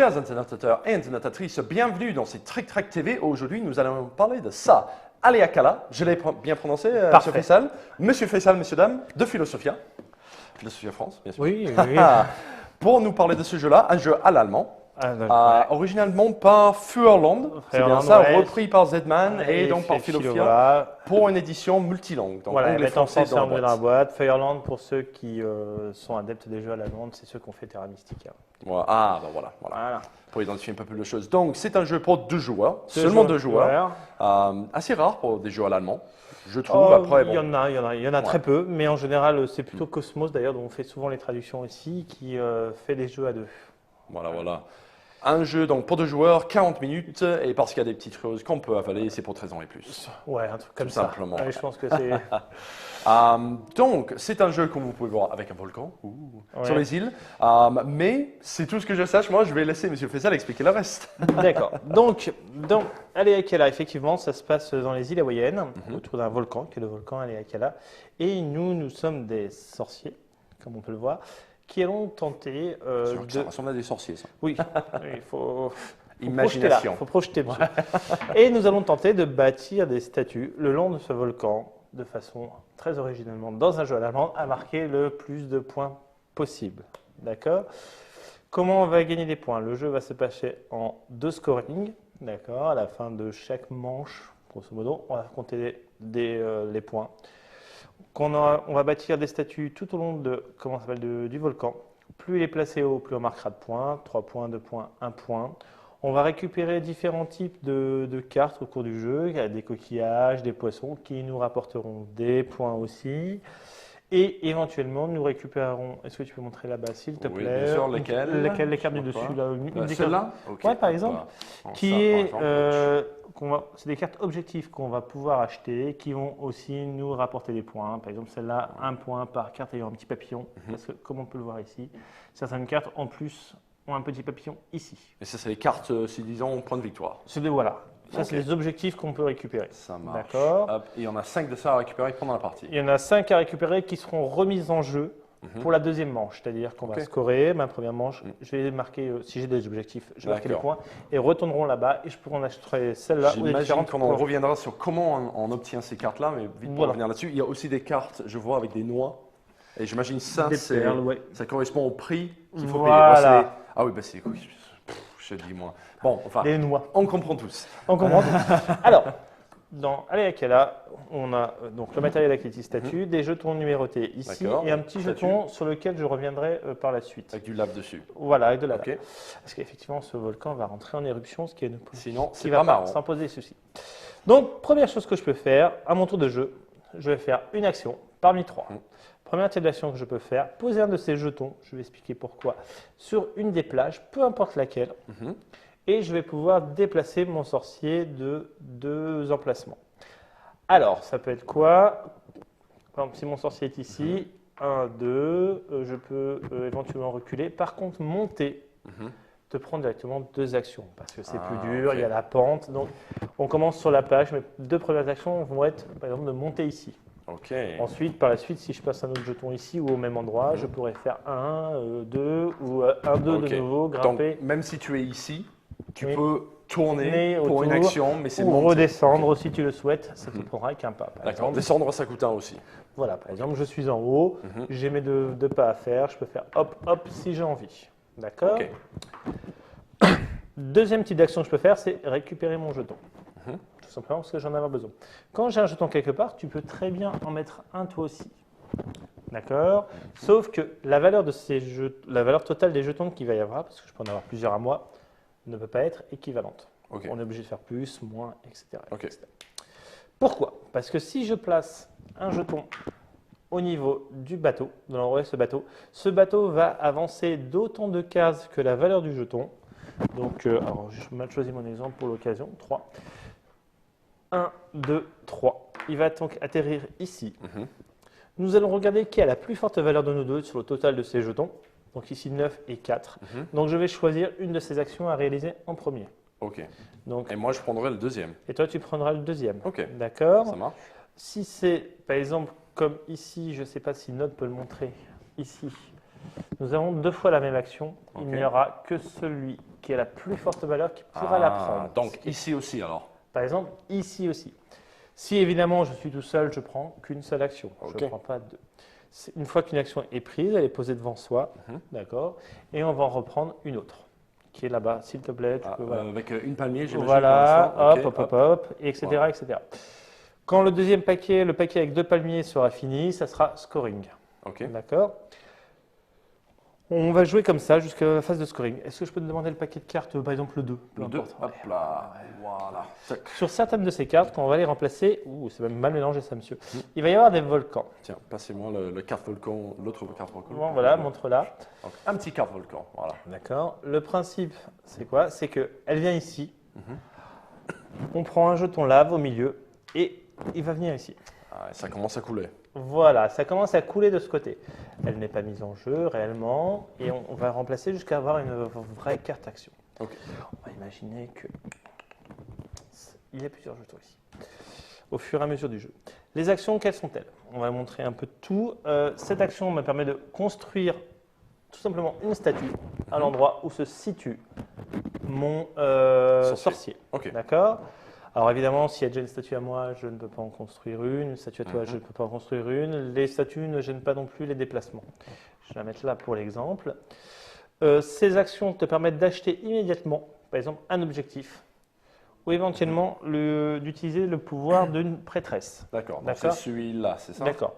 Chers internatateurs et internatatrices, bienvenue dans ces Trick Track TV. Aujourd'hui, nous allons parler de ça. Aleakala, je l'ai bien prononcé, Monsieur Faisal. Monsieur Faisal, messieurs, dames, de Philosophia. Philosophia France, bien sûr. Oui, oui. Pour nous parler de ce jeu-là, un jeu à l'allemand. Originalement par Feuerland, c'est bien ça, repris par Zedman et donc par Philosophia pour une édition multilangue. Donc voilà, anglais, français dans la boîte. Feuerland, pour ceux qui sont adeptes des jeux à l'allemande, c'est ceux qui ont fait Terra Mystica. Voilà. Ah, ben voilà. Pour identifier un peu plus les choses. Donc c'est un jeu pour 2 joueurs, seulement 2 joueurs. Assez rare pour des jeux à l'allemand. Je trouve après. Il y en a très peu, mais en général, c'est plutôt Cosmos d'ailleurs, dont on fait souvent les traductions ici, qui fait des jeux à 2. Voilà. Un jeu donc pour 2 joueurs, 40 minutes, et parce qu'il y a des petites choses qu'on peut avaler, c'est pour 13 ans et plus. Ouais, un truc comme tout ça. Simplement. Ouais, je pense que c'est. Donc, c'est un jeu comme vous pouvez voir avec un volcan sur les îles. Mais c'est tout ce que je sache. Moi, je vais laisser M. Faisal expliquer le reste. D'accord. Donc, dans Aleakala, effectivement, ça se passe dans les îles hawaïennes, autour d'un volcan, qui est le volcan Aleakala. Et nous sommes des sorciers, comme on peut le voir, qui allons tenter Ça ressemble à des sorciers, ça. Oui, il faut imagination. Il faut projeter dessus. Et nous allons tenter de bâtir des statues le long de ce volcan de façon très originellement, dans un jeu à l'allemande, à marquer le plus de points possible. D'accord? Comment on va gagner des points? Le jeu va se passer en 2 scoring. D'accord? À la fin de chaque manche, grosso modo, on va compter les points. On va bâtir des statues tout au long du volcan. Plus il est placé haut, plus on marquera de points. 3 points, 2 points, 1 point. On va récupérer différents types de cartes au cours du jeu. Il y a des coquillages, des poissons qui nous rapporteront des points aussi. Et éventuellement, nous récupérerons. Est-ce que tu peux montrer là-bas, s'il te plaît? Bien sûr, lesquelles? Les cartes du dessus. Celle-là? Oui, par exemple. C'est des cartes objectifs qu'on va pouvoir acheter, qui vont aussi nous rapporter des points. Par exemple, celle-là, 1 point par carte ayant un petit papillon. Parce que, comme on peut le voir ici, certaines cartes, en plus, ont un petit papillon ici. Et ça, c'est les cartes, si disons, point de victoire. Voilà. Ça, c'est les objectifs qu'on peut récupérer. Ça marche. D'accord. Et il y en a 5 de ça à récupérer pendant la partie. Il y en a 5 à récupérer qui seront remises en jeu pour la deuxième manche. C'est-à-dire qu'on va scorer ma première manche. Je vais marquer, si j'ai des objectifs, je vais marquer les points et retourneront là-bas et je pourrai en acheter celle-là. J'imagine qu'on reviendra sur comment on obtient ces cartes-là, mais vite pour revenir là-dessus. Il y a aussi des cartes, je vois, avec des noix. Et j'imagine ça, ça correspond au prix qu'il faut payer. Ah oui, c'est quoi? Je dis moi. Bon, enfin, des noix. On comprend tous. Alors, dans Aleakala, on a donc le matériel Activity Statue, des jetons numérotés ici et un petit jeton sur lequel je reviendrai par la suite. Avec du lave dessus. Voilà, avec de la lave. Parce qu'effectivement, ce volcan va rentrer en éruption, ce qui est sinon, c'est pas marrant. Sans poser des soucis. Donc, première chose que je peux faire, à mon tour de jeu, je vais faire une action parmi 3. Première type d'action que je peux faire, poser un de ces jetons, je vais expliquer pourquoi, sur une des plages, peu importe laquelle, et je vais pouvoir déplacer mon sorcier de 2 emplacements. Alors, ça peut être quoi? Par exemple, si mon sorcier est ici, 1, 2, je peux éventuellement reculer. Par contre, monter, te prendre directement 2 actions, parce que c'est plus dur, il y a la pente. Donc, on commence sur la plage, mes 2 premières actions vont être, par exemple, de monter ici. Ensuite, par la suite, si je passe un autre jeton ici ou au même endroit, je pourrais faire 1, 2 ou 1, 2 de nouveau, grimper. Donc, même si tu es ici, tu peux tourner pour une action, mais c'est ou redescendre si tu le souhaites, ça ne te prendra qu'un pas. D'accord, descendre ça coûte 1 aussi. Voilà, par exemple, je suis en haut, j'ai mes 2 pas à faire, je peux faire hop, hop si j'ai envie. D'accord. Deuxième type d'action que je peux faire, c'est récupérer mon jeton. Tout simplement parce que j'en ai besoin. Quand j'ai un jeton quelque part, tu peux très bien en mettre un toi aussi. D'accord. Sauf que la valeur totale des jetons qu'il va y avoir, parce que je peux en avoir plusieurs à moi, ne peut pas être équivalente. On est obligé de faire plus, moins, etc. Pourquoi? Parce que si je place un jeton au niveau du bateau, de l'endroit de ce bateau va avancer d'autant de cases que la valeur du jeton. Donc, alors, j'ai mal choisi mon exemple pour l'occasion, 3. 1, 2, 3. Il va donc atterrir ici. Nous allons regarder qui a la plus forte valeur de nous deux sur le total de ces jetons. Donc ici 9 et 4. Donc je vais choisir une de ces actions à réaliser en premier. Et moi je prendrai le deuxième. Et toi tu prendras le deuxième. D'accord. Ça marche. Si c'est par exemple comme ici, je ne sais pas si Note peut le montrer, ici, nous avons 2 fois la même action. Il n'y aura que celui qui a la plus forte valeur qui pourra la prendre. Donc ici aussi alors. Par exemple, ici aussi. Si évidemment je suis tout seul, je prends qu'une seule action. Je ne prends pas deux. Une fois qu'une action est prise, elle est posée devant soi, d'accord, et on va en reprendre une autre, qui est là-bas, s'il te plaît. Avec une palmier, j'imagine. Voilà, hop, etc., etc. Quand le deuxième paquet, le paquet avec 2 palmiers sera fini, ça sera scoring. D'accord. On va jouer comme ça jusqu'à la phase de scoring. Est-ce que je peux te demander le paquet de cartes, par exemple le 2 Le 2, hop là, voilà. Sur certaines de ces cartes, quand on va les remplacer, c'est même mal mélangé ça, monsieur, il va y avoir des volcans. Tiens, passez-moi le carte volcan, l'autre carte volcan. Bon, voilà, montre-la. Un petit carte volcan, voilà. D'accord. Le principe, c'est quoi? C'est qu'elle vient ici, on prend un jeton lave au milieu et il va venir ici. Ça commence à couler. Voilà, ça commence à couler de ce côté. Elle n'est pas mise en jeu réellement et on va remplacer jusqu'à avoir une vraie carte action. On va imaginer qu'il y a plusieurs jetons ici, au fur et à mesure du jeu. Les actions, quelles sont-elles? On va montrer un peu de tout. Cette action me permet de construire tout simplement une statue à l'endroit où se situe mon sorcier. D'accord. Alors évidemment, s'il y a déjà une statue à moi, je ne peux pas en construire une. Une statue à toi, je ne peux pas en construire une. Les statues ne gênent pas non plus les déplacements. Je vais la mettre là pour l'exemple. Ces actions te permettent d'acheter immédiatement, par exemple, un objectif ou éventuellement d'utiliser le pouvoir d'une prêtresse. D'accord, c'est celui-là, c'est ça? D'accord.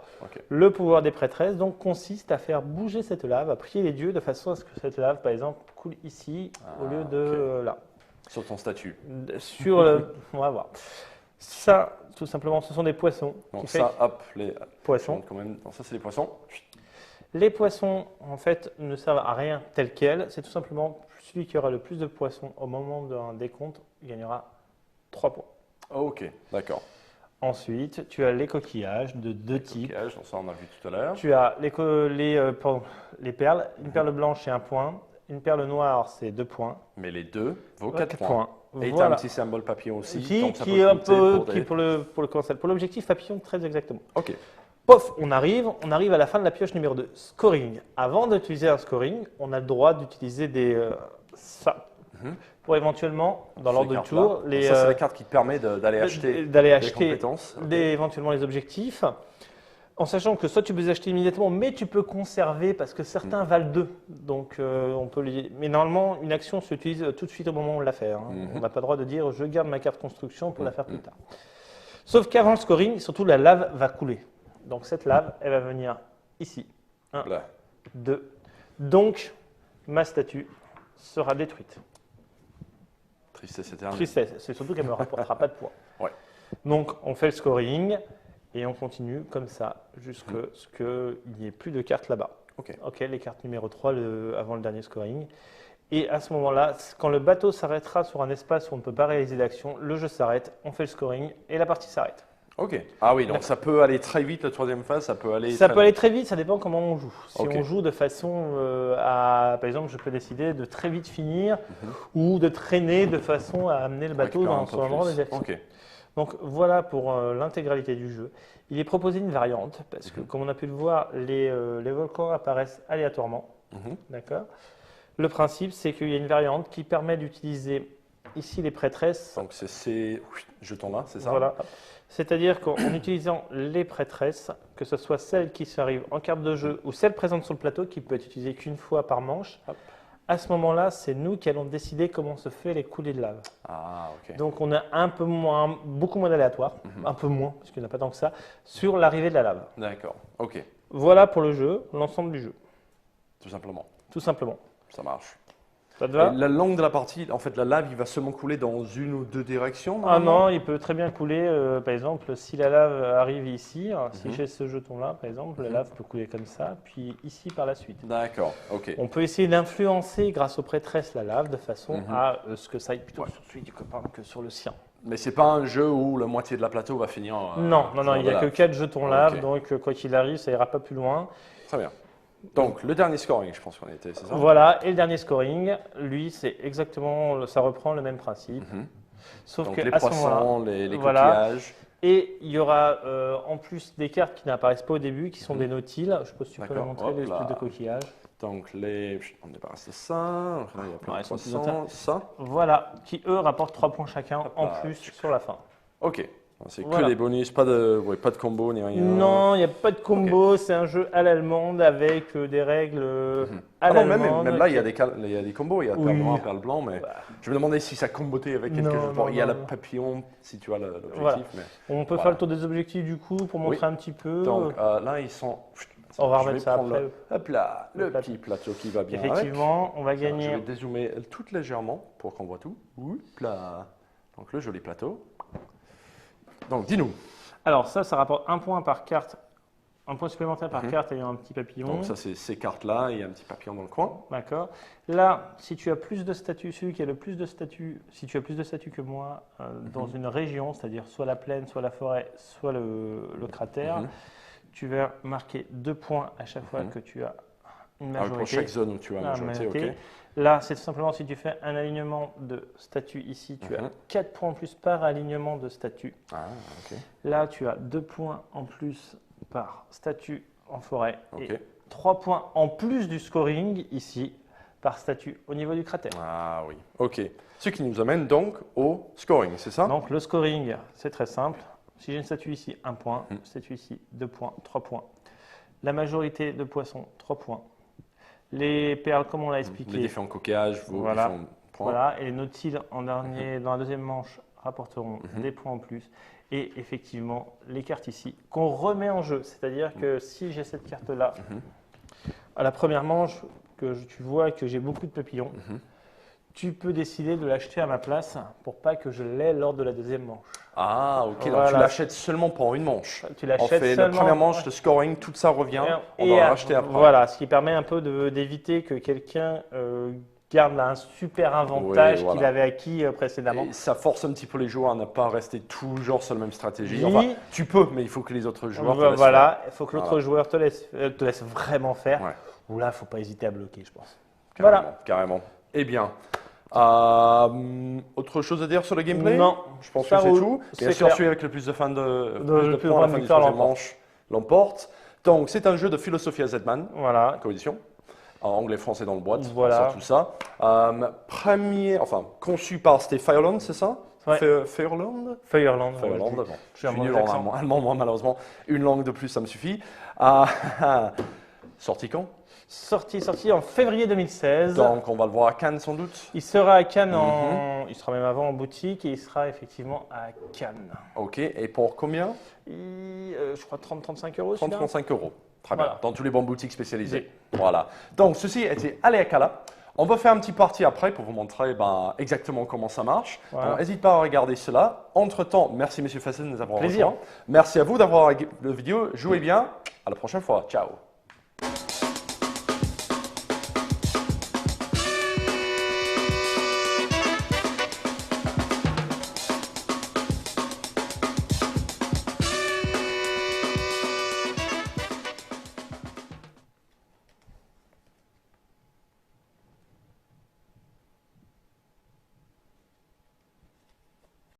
Le pouvoir des prêtresses donc, consiste à faire bouger cette lave, à prier les dieux de façon à ce que cette lave, par exemple, coule ici au lieu de là. Sur ton statut. On va voir. Ça, tout simplement, ce sont des poissons. Donc ça, hop, les poissons. Quand même. Donc ça, c'est les poissons. Les poissons, en fait, ne servent à rien tel quel. C'est tout simplement celui qui aura le plus de poissons au moment d'un décompte, il gagnera 3 points. Ok, d'accord. Ensuite, tu as les coquillages de 2 types. Donc ça, on a vu tout à l'heure. Tu as les perles. Une perle blanche, c'est 1 point. Une perle noire, c'est 2 points. Mais les deux vaut 4 points. Et voilà. tu as un petit symbole papillon aussi. Qui est un peu pour l'objectif papillon, très exactement. Ok. Pof, on arrive à la fin de la pioche numéro 2. Scoring. Avant d'utiliser un scoring, on a le droit d'utiliser ça. Pour éventuellement, dans l'ordre du tour, ça c'est la carte qui te permet d'aller acheter des compétences. Éventuellement les objectifs. En sachant que soit tu peux les acheter immédiatement, mais tu peux conserver parce que certains valent 2. Donc, on peut mais normalement, une action s'utilise tout de suite au moment où on la fait. On n'a pas le droit de dire je garde ma carte construction pour la faire plus tard. Sauf qu'avant le scoring, surtout la lave va couler. Donc, cette lave, elle va venir ici. 1, 2. Donc, ma statue sera détruite. Tristesse éternelle. Tristesse. C'est surtout qu'elle ne me rapportera pas de points. Donc, on fait le scoring. Et on continue comme ça jusqu'à ce qu'il n'y ait plus de cartes là-bas. Ok, les cartes numéro 3 avant le dernier scoring. Et à ce moment-là, quand le bateau s'arrêtera sur un espace où on ne peut pas réaliser d'action, le jeu s'arrête, on fait le scoring et la partie s'arrête. Ok. Ah oui, donc ça peut aller très vite la troisième phase, ça peut aller très vite, ça dépend comment on joue. Si on joue de façon par exemple, je peux décider de très vite finir ou de traîner de façon à amener le bateau dans son endroit des actions. Donc voilà pour l'intégralité du jeu. Il est proposé une variante parce que, comme on a pu le voir, les volcans apparaissent aléatoirement. D'accord. Le principe, c'est qu'il y a une variante qui permet d'utiliser ici les prêtresses. Donc c'est ces jetons-là, c'est ça? Voilà. C'est-à-dire qu'en utilisant les prêtresses, que ce soit celle qui s'arrive en carte de jeu ou celle présente sur le plateau, qui peut être utilisée qu'une fois par manche, à ce moment-là, c'est nous qui allons décider comment se fait les coulées de lave. Donc on a beaucoup moins d'aléatoire, un peu moins, parce qu'il n'y en a pas tant que ça, sur l'arrivée de la lave. D'accord, ok. Voilà pour le jeu, l'ensemble du jeu. Tout simplement. Tout simplement. Ça marche. Ça te va? La longue de la partie, en fait, la lave, il va seulement couler dans une ou deux directions? Ah non, il peut très bien couler, par exemple, si la lave arrive ici, si j'ai ce jeton-là, par exemple, la lave peut couler comme ça, puis ici par la suite. D'accord, ok. On peut essayer d'influencer, grâce aux prêtresses, la lave, de façon à ce que ça aille plutôt sur celui du copain que sur le sien. Mais c'est pas un jeu où la moitié de la plateau va finir… non, il n'y a que 4 jetons lave, donc quoi qu'il arrive, ça ira pas plus loin. Très bien. Donc, le dernier scoring, je pense qu'on était, c'est ça? Voilà, et le dernier scoring, lui, c'est exactement, ça reprend le même principe. Sauf donc, que les à poissons, les coquillages. Et il y aura en plus des cartes qui n'apparaissent pas au début, qui sont des nautiles. Je ne sais pas si tu peux leur montrer les espèces de coquillages. Donc, on débarrasse de ça. Donc là, il y a plein de plus croissants. Ça. Voilà, qui eux rapportent 3 points chacun en plus sur la fin. Ok. C'est que des bonus, pas de combo ni rien. Non, il n'y a pas de combo. C'est un jeu à l'allemande avec des règles à l'allemande. Même là, il y a des combos. Il y a perle noire, perle blanc. Mais je me demandais si ça combotait avec quelque chose. Il y a le papillon, si tu as l'objectif. Voilà. On peut faire le tour des objectifs du coup pour montrer un petit peu. Donc là, ils sont. On va remettre ça après. Hop là, le petit plateau qui va bien. Effectivement, on va gagner. Je vais dézoomer tout légèrement pour qu'on voit tout. Hop là. Donc le joli plateau. Donc dis-nous. Alors ça rapporte 1 point par carte, 1 point supplémentaire par carte ayant un petit papillon. Donc ça c'est ces cartes-là, il y a un petit papillon dans le coin. D'accord. Là, si tu as plus de statuts, celui qui a le plus de statuts, si tu as plus de statuts que moi dans une région, c'est-à-dire soit la plaine, soit la forêt, soit le cratère, tu vas marquer 2 points à chaque fois que tu as une majorité. Pour chaque zone où tu as une majorité, ok. Là, c'est tout simplement si tu fais un alignement de statut ici, tu as 4 points en plus par alignement de statut. Ah, ok. Là, tu as 2 points en plus par statut en forêt et 3 points en plus du scoring ici par statut au niveau du cratère. Ah oui, ok. Ce qui nous amène donc au scoring, c'est ça? Donc le scoring, c'est très simple. Si j'ai une statue ici, 1 point, statue ici, 2 points, 3 points. La majorité de poissons, 3 points. Les perles, comme on l'a expliqué. Les différents coquillages, vos différents points. Voilà, et les nautiles en dernier, dans la deuxième manche rapporteront des points en plus. Et effectivement, les cartes ici qu'on remet en jeu. C'est-à-dire que si j'ai cette carte-là, à la première manche, tu vois que j'ai beaucoup de papillons, tu peux décider de l'acheter à ma place pour pas que je l'ai lors de la deuxième manche. Ah, ok. Voilà. Donc tu l'achètes seulement pendant une manche. Tu l'achètes seulement. La première manche, le scoring, tout ça revient. On va racheter après. Voilà, ce qui permet un peu d'éviter que quelqu'un garde un super avantage qu'il avait acquis précédemment. Et ça force un petit peu les joueurs à ne pas rester toujours sur la même stratégie. Enfin, tu peux, mais il faut que les autres joueurs te laissent faire. Il faut que l'autre joueur te laisse vraiment faire. Ou là, il ne faut pas hésiter à bloquer, je pense. Carrément. Eh bien. Autre chose à dire sur le gameplay? Non, je pense que c'est tout. Bien sûr, celui avec le plus de points à la fin du troisième manche l'emporte. Donc, c'est un jeu de Philosophia Z-Man, coédition, en anglais, français dans le boîte, tout ça. Conçu par Steve Fireland, c'est ça? Feuerland. Bon, je suis nul en allemand, moi, malheureusement. Une langue de plus, ça me suffit. Sorti quand? Sorti en février 2016. Donc, on va le voir à Cannes sans doute. Il sera à Cannes, il sera même avant en boutique et il sera effectivement à Cannes. Ok, et pour combien? Je crois 30-35 euros. 30-35 euros. Très bien, dans tous les bonnes boutiques spécialisées. Voilà. Donc, ceci était Aleakala. On va faire un petit parti après pour vous montrer exactement comment ça marche. N'hésite pas à regarder cela. Entre-temps, merci M. Fassel de nous avoir rejoints. Merci à vous d'avoir regardé la vidéo. Jouez bien. À la prochaine fois. Ciao.